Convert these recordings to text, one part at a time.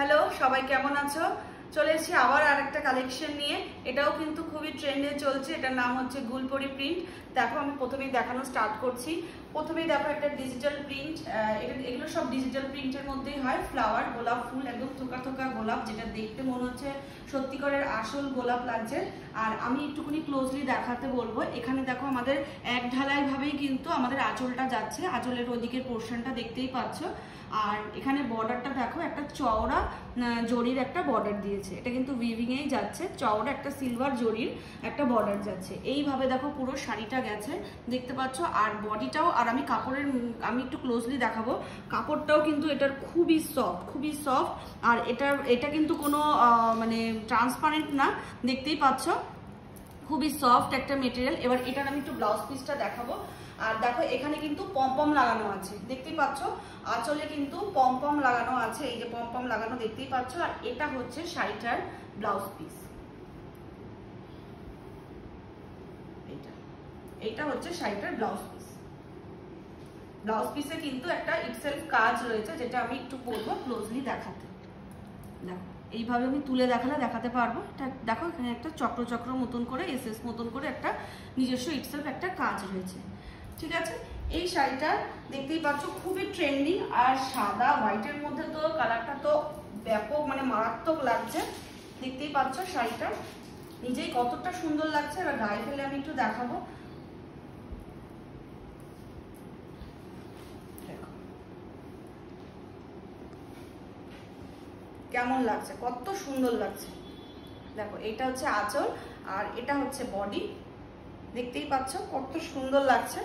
Hello, সবাই কেমন আছো? চলে এসেছি আবার আরেকটা কালেকশন নিয়ে। এটাও কিন্তু খুবই ট্রেন্ডে চলছে। এটার নাম হচ্ছে গুলপরি প্রিন্ট। দেখো, আমি প্রথমেই দেখানো স্টার্ট করছি। প্রথমেই দেখো একটা ডিজিটাল প্রিন্ট। এগুলো সব ডিজিটাল প্রিন্টের মধ্যেই হয়। ফ্লাওয়ার, গোলাপ ফুল, একদম থোকা থোকা গোলাপ, যেটা দেখতে মনে হচ্ছে সত্যিকারের আসল গোলাপ লাগছে। আর আমি একটুখানি ক্লোজলি দেখাতে বলবো। এখানে দেখো আমাদের এক ঢালাই ভাবেই কিন্তু আমাদের আঁচলটা যাচ্ছে। আঁচলের ওদিকের পোর্শনটা দেখতেই পাচ্ছ। আর এখানে বর্ডারটা দেখো, একটা চওড়া জরির একটা বর্ডার দিয়েছে। এটা কিন্তু উইভিং এই যাচ্ছে, চওড়া একটা সিলভার জরির একটা বর্ডার যাচ্ছে। এইভাবে দেখো পুরো শাড়িটা গেছে, দেখতে পাচ্ছ। আর বডিটাও, আর আমি একটু ক্লোজলি দেখাবো। কাপড়টাও কিন্তু এটার খুবই সফট। আর এটা কিন্তু কোনো মানে ট্রান্সপারেন্ট না, দেখতেই পাচ্ছ, খুবই সফট একটা মেটেরিয়াল। এবার এটার আমি একটু ব্লাউজ পিসটা দেখাবো। আর দেখো, এখানে কিন্তু পমপম লাগানো আছে, দেখতেই পাচ্ছ। আঁচলে কিন্তু পমপম লাগানো আছে, এই যে পমপম লাগানো দেখতেই পাচ্ছ। আর এটা হচ্ছে শাড়িটার ব্লাউজ পিস। এটা হচ্ছে শাড়িটার ব্লাউজ পিস। ব্লাউজ পিসে কিন্তু একটা ইটসেলফ কাজ রয়েছে, যেটা আমি একটু বলবো ক্লোজলি দেখাতে। দেখো, এইভাবে আমি তুলে দেখাতে পারবো। এটা দেখো, এখানে একটা চক্র চক্র মতন করে, এসএস মতন করে একটা নিজস্ব ইটসেলফ একটা কাজ রয়েছে। ঠিক আছে, এই শাড়িটা দেখতেই পাচ্ছ খুবই ট্রেন্ডিং। আর সাদা হোয়াইটের মধ্যে তো কালারটা তো ব্যাপক, মানে মারাত্মক লাগছে। দেখতেই পাচ্ছ শাড়িটা নিজেই কতটা সুন্দর লাগছে। এবার গায়ে ফেলে আমি একটু দেখাবো। কেমন লাগছে, কত সুন্দর লাগছে। দেখো, এটা হচ্ছে আঁচল আর এটা হচ্ছে বডি, দেখতেই পাচ্ছ কত সুন্দর লাগছে।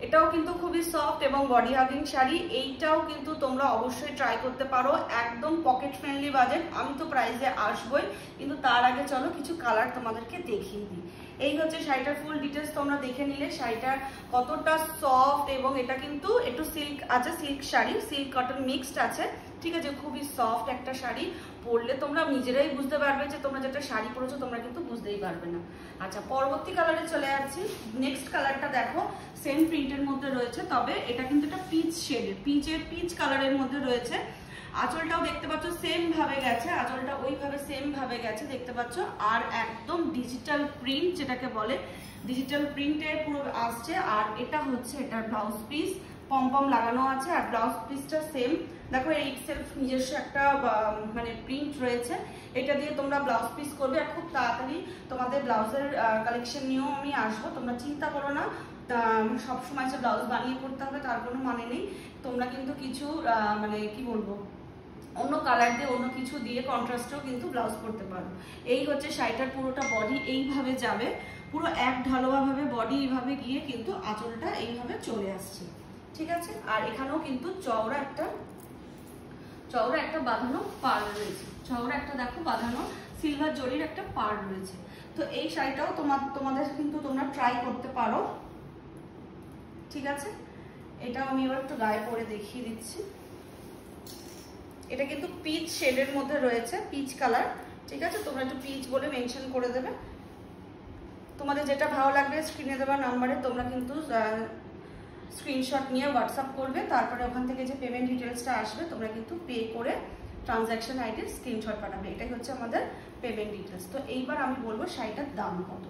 এটাও কিন্তু খুবই সফট এবং বডি হাগিং শাড়ি। এইটাও কিন্তু তোমরা অবশ্যই ট্রাই করতে পারো, একদম পকেট ফ্রেন্ডলি বাজেট। আমি তো প্রাইসে আসবই, কিন্তু তার আগে চলো কিছু কালার তোমাদেরকে দেখিয়ে দিই। এই হচ্ছে শাড়িটার ফুল ডিটেলস, তোমরা দেখে নিলে শাড়িটা কতটা সফট। এবং এটা কিন্তু একটু সিল্ক আছে, silk sari, silk cotton mixed আছে। ঠিক আছে, খুবই সফট একটা শাড়ি। পরলে তোমরা নিজেরাই বুঝতে পারবে যে তোমরা যেটা শাড়ি পরেছো তোমরা কিন্তু বুঝতেই পারবে না। আচ্ছা, পরবর্তী কালারে চলে যাচ্ছি। নেক্সট কালারটা দেখো, সেম প্রিন্টের মধ্যে রয়েছে, তবে এটা কিন্তু একটা পিচ শেডের, পিচ কালারের মধ্যে রয়েছে। আঁচলটাও দেখতে পাচ্ছ সেম ভাবে গেছে, আঁচলটা ওইভাবে সেম ভাবে গেছে, দেখতে পাচ্ছ। আর একদম ডিজিটাল প্রিন্ট, যেটাকে বলে ডিজিটাল প্রিন্টের পুরো আসছে। আর এটা হচ্ছে এটার ব্লাউজ পিস, পমপম লাগানো আছে। আর ব্লাউজ পিসটা সেম। দেখো, এই সেলফ নিজস্ব একটা মানে প্রিন্ট রয়েছে। এটা দিয়ে তোমরা ব্লাউজ পিস করবে। আর খুব তাড়াতাড়ি তোমাদের ব্লাউজের কালেকশন নিয়েও আমি আসবো, তোমরা চিন্তা করো না। সবসময় যে ব্লাউজ বানিয়ে করতে হবে তার কোনো মানে নেই। তোমরা কিন্তু কিছু মানে কি বলবো, অন্য কালার দিয়ে, অন্য কিছু দিয়ে কন্ট্রাস্টেও কিন্তু ব্লাউজ করতে পারো। এই হচ্ছে শাড়িটার পুরোটা বডি এইভাবে যাবে, পুরো এক ঢালোয়া ভাবে বডি এইভাবে গিয়ে কিন্তু আঁচলটা এইভাবে চলে আসছে। ঠিক আছে, আর এখানেও কিন্তু চওড়া একটা বাঁধানো পাড় রয়েছে। চওড়া একটা দেখো বাঁধানো সিলভার জরির একটা পাড় রয়েছে। তো এই শাড়িটাও তোমাদের কিন্তু তোমরা ট্রাই করতে পারো। ঠিক আছে, এটাও আমি এবার একটু গায়ে পরে দেখিয়ে দিচ্ছি। এটা কিন্তু পিচ শেডের মধ্যে রয়েছে, পিচ কালার। ঠিক আছে, তোমরা একটু পিচ বলে মেনশন করে দেবে। তোমাদের যেটা ভালো লাগবে স্ক্রিনে দেওয়া নাম্বারে তোমরা কিন্তু স্ক্রিনশট নিয়ে হোয়াটসঅ্যাপ করবে। তারপরে ওখান থেকে যে পেমেন্ট ডিটেলসটা আসবে তোমরা কিন্তু পে করে ট্রানজ্যাকশন আইডির স্ক্রিনশট পাঠাবে। এটাই হচ্ছে আমাদের পেমেন্ট ডিটেলস। তো এইবার আমি বলবো শাড়িটার দাম কত।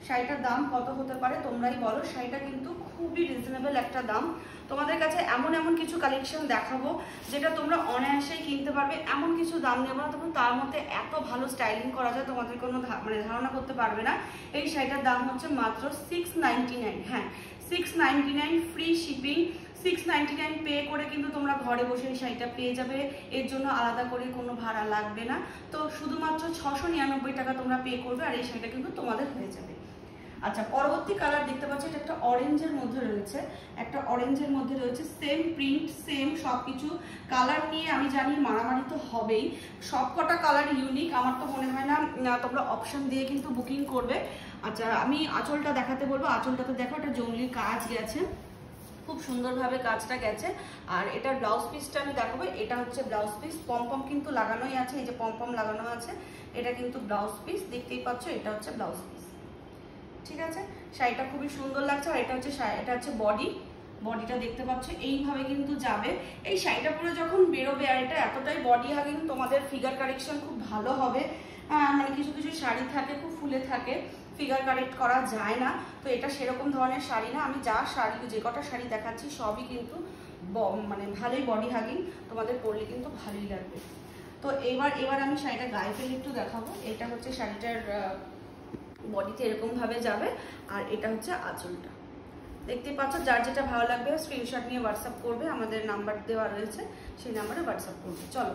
শাড়িটার দাম কত হতে পারে তোমরাই বলো। শাড়িটা কিন্তু খুবই রিজনেবল একটা দাম। তোমাদের কাছে এমন কিছু কালেকশন দেখাবো যেটা তোমরা অনায়াসেই কিনতে পারবে। এমন কিছু দাম নেবো না, তখন তার মধ্যে এত ভালো স্টাইলিং করা যায় তোমাদের কোনো মানে ধারণা করতে পারবে না। এই শাড়িটার দাম হচ্ছে মাত্র 699। হ্যাঁ, 699 ফ্রি শিপিং। 699 পে করে কিন্তু তোমরা ঘরে বসে এই শাড়িটা পেয়ে যাবে। এর জন্য আলাদা করে কোনো ভাড়া লাগবে না। তো শুধুমাত্র 699 টাকা তোমরা পে করবে, আর এই শাড়িটা কিন্তু তোমাদের হয়ে যাবে। আচ্ছা, পরবর্তী কালার দেখতে পাচ্ছ, এটা একটা অরেঞ্জের মধ্যে রয়েছে। সেম প্রিন্ট, সেম সবকিছু। কালার নিয়ে আমি জানি মারামারি তো হবেই, সবকটা কালার ইউনিক। আমার তো মনে হয় না তোমরা অপশন দিয়ে কিন্তু বুকিং করবে। আচ্ছা, আমি আঁচলটা দেখাতে বলবো। আঁচলটাতে দেখো একটা জংলির কাজ গেছে, খুব সুন্দরভাবে কাজটা গেছে। আর এটার ব্লাউজ পিসটা আমি দেখাবো। এটা হচ্ছে ব্লাউজ পিস, পমপম কিন্তু লাগানোই আছে, এই যে পমপম লাগানো আছে। এটা কিন্তু ব্লাউজ পিস, দেখতেই পাচ্ছ। এটা হচ্ছে ব্লাউজ পিস। ঠিক আছে, শাড়িটা খুবই সুন্দর লাগছে। আর এটা হচ্ছে বডি, বডিটা দেখতে পাচ্ছ এইভাবে কিন্তু যাবে। এই শাড়িটা পরে যখন বেরোবে, আর এটা এতটাই বডি হাগিং, তোমাদের ফিগার কারেকশন খুব ভালো হবে। মানে কিছু কিছু শাড়ি থাকে খুব ফুলে থাকে, ফিগার কারেক্ট করা যায় না, তো এটা সেরকম ধরনের শাড়ি না। আমি যে কটা শাড়ি দেখাচ্ছি সবই কিন্তু মানে ভালোই বডি হাগিং, তোমাদের পরলে কিন্তু ভালোই লাগবে। তো এবার আমি শাড়িটা গায়ে ফেলে একটু দেখাবো। এটা হচ্ছে শাড়িটার বডিতে এরকম ভাবে যাবে, আর এটা হচ্ছে আঁচলটা। দেখতে পাচ্ছ, যার যেটা ভালো লাগবে স্ক্রিনশট নিয়ে হোয়াটসঅ্যাপ করবে, আমাদের নাম্বার দেওয়া রয়েছে, সেই নাম্বারে হোয়াটসঅ্যাপ করবে। চলো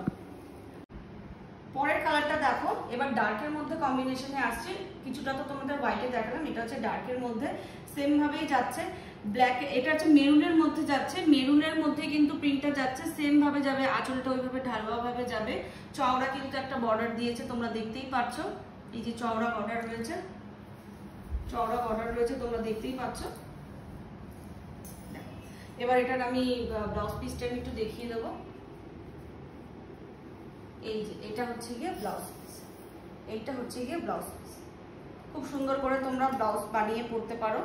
পরের কালারটা দেখো, এবার ডার্কের মধ্যে কম্বিনেশনে আসছে। কিছুটা তো তোমাদের হোয়াইটে দেখালাম, এটা হচ্ছে ডার্কের মধ্যে, সেম ভাবেই যাচ্ছে। ব্ল্যাক, এটা হচ্ছে মেরুনের মধ্যে যাচ্ছে, মেরুনের মধ্যে কিন্তু প্রিন্টটা যাচ্ছে, সেম ভাবে যাবে, আঁচলটা ওইভাবে ঢালুয়া ভাবে যাবে। চওড়া কিন্তু একটা বর্ডার দিয়েছে, তোমরা দেখতেই পাচ্ছ, এই যে চওড়া বর্ডার রয়েছে, চওড়া বর্ডার রয়েছে, তোমরা দেখতেই পাচ্ছ। এবার এটার আমি ব্লাউজ পিসটা একটু দেখিয়ে দেবো। এই যে এটা হচ্ছে গিয়ে ব্লাউজ পিস, এইটা হচ্ছে গিয়ে ব্লাউজ পিস। খুব সুন্দর করে তোমরা ব্লাউজ বানিয়ে পরতে পারো।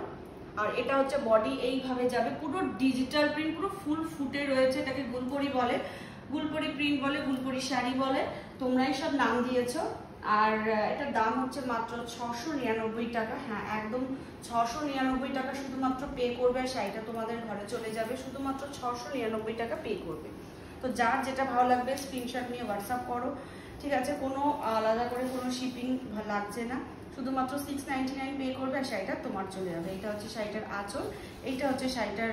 আর এটা হচ্ছে বডি এইভাবে যাবে, পুরো ডিজিটাল প্রিন্ট, পুরো ফুল ফুটে রয়েছে। এটাকে গুলপরি বলে, গুলপরি প্রিন্ট বলে, গুলপরি শাড়ি বলে, তোমরাই সব নাম দিয়েছো। আর এটার দাম হচ্ছে মাত্র 699 টাকা। হ্যাঁ, একদম 699 টাকা শুধুমাত্র পে করবে, আর শাড়িটা তোমাদের ঘরে চলে যাবে। শুধুমাত্র 699 টাকা পে করবে। তো যার যেটা ভালো লাগবে স্ক্রিনশট নিয়ে হোয়াটসঅ্যাপ করো, ঠিক আছে? কোনো আলাদা করে কোনো শিপিং লাগছে না, শুধুমাত্র 699 পে করবে, আর শাড়িটা তোমার চলে যাবে। এটা হচ্ছে শাড়িটার আঁচল, এইটা হচ্ছে শাড়িটার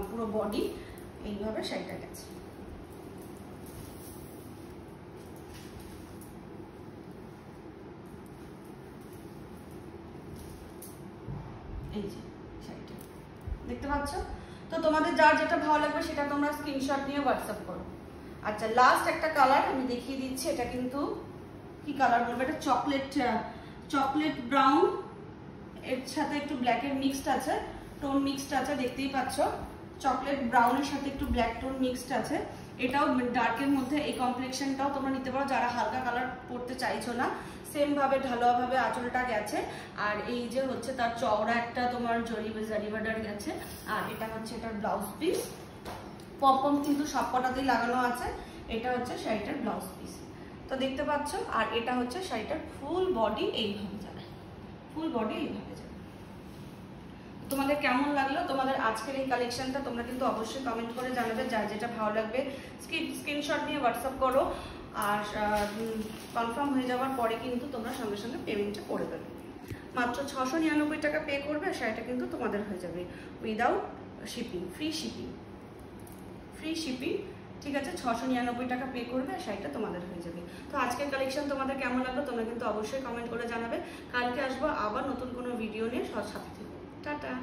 পুরো বডি, এইভাবে শাড়িটা গেছে। এই যে শাড়িটা দেখতে পাচ্ছ। তো তোমাদের যার যেটা ভালো লাগবে সেটা তোমরা স্ক্রিনশট নিয়ে হোয়াটসঅ্যাপ করো। আচ্ছা, লাস্ট একটা কালার আমি দেখিয়ে দিচ্ছি। এটা কিন্তু কি কালার বলবো, এটা চকলেট ব্রাউন, এর সাথে একটু ব্ল্যাকের মিক্সড আছে, টোন মিক্সড আছে, দেখতেই পাচ্ছ। চকলেট ব্রাউনের সাথে একটু ব্ল্যাক টোন মিক্সড আছে। এটাও ডার্কের মধ্যে, এই কমপ্লেক্সনটাও তোমরা নিতে পারো যারা হালকা কালার পরতে চাইছো না। সেম ভাবে ঢালোয়া ভাবে আঁচলটা গেছে, আর এই যে হচ্ছে তার চওড়া একটা তোমার জারি বর্ডার গেছে। আর এটা হচ্ছে এটার ব্লাউজ পিস, পপকর্ন কিন্তু সবকটাতেই লাগানো আছে। এটা হচ্ছে শাড়িটার ব্লাউজ পিস, তো দেখতে পাচ্ছ। আর এটা হচ্ছে শাড়িটার ফুল বডি, এইভাবে যাবে, ফুল বডি এইভাবে যাবে। তোমাদের কেমন লাগলো তোমাদের আজকের এই কালেকশনটা, তোমরা কিন্তু অবশ্যই কমেন্ট করে জানাবে। যার যেটা ভালো লাগবে স্ক্রিনশট নিয়ে হোয়াটসঅ্যাপ করো, আর কনফার্ম হয়ে যাওয়ার পরে কিন্তু তোমরা সঙ্গে সঙ্গে পেমেন্টটা করে দেবে। মাত্র 699 টাকা পে করবে, আর শাড়িটা কিন্তু তোমাদের হয়ে যাবে উইদাউট শিপিং, ফ্রি শিপিং, ঠিক আছে? 699 টাকা পে করবে, আর শাড়িটা তোমাদের হয়ে যাবে। তো আজকের কালেকশন তোমাদের কেমন লাগলো তোমরা কিন্তু অবশ্যই কমেন্ট করে জানাবে। কালকে আসবো আবার নতুন কোনো ভিডিও নিয়ে, সাথে থেকো। টাটা।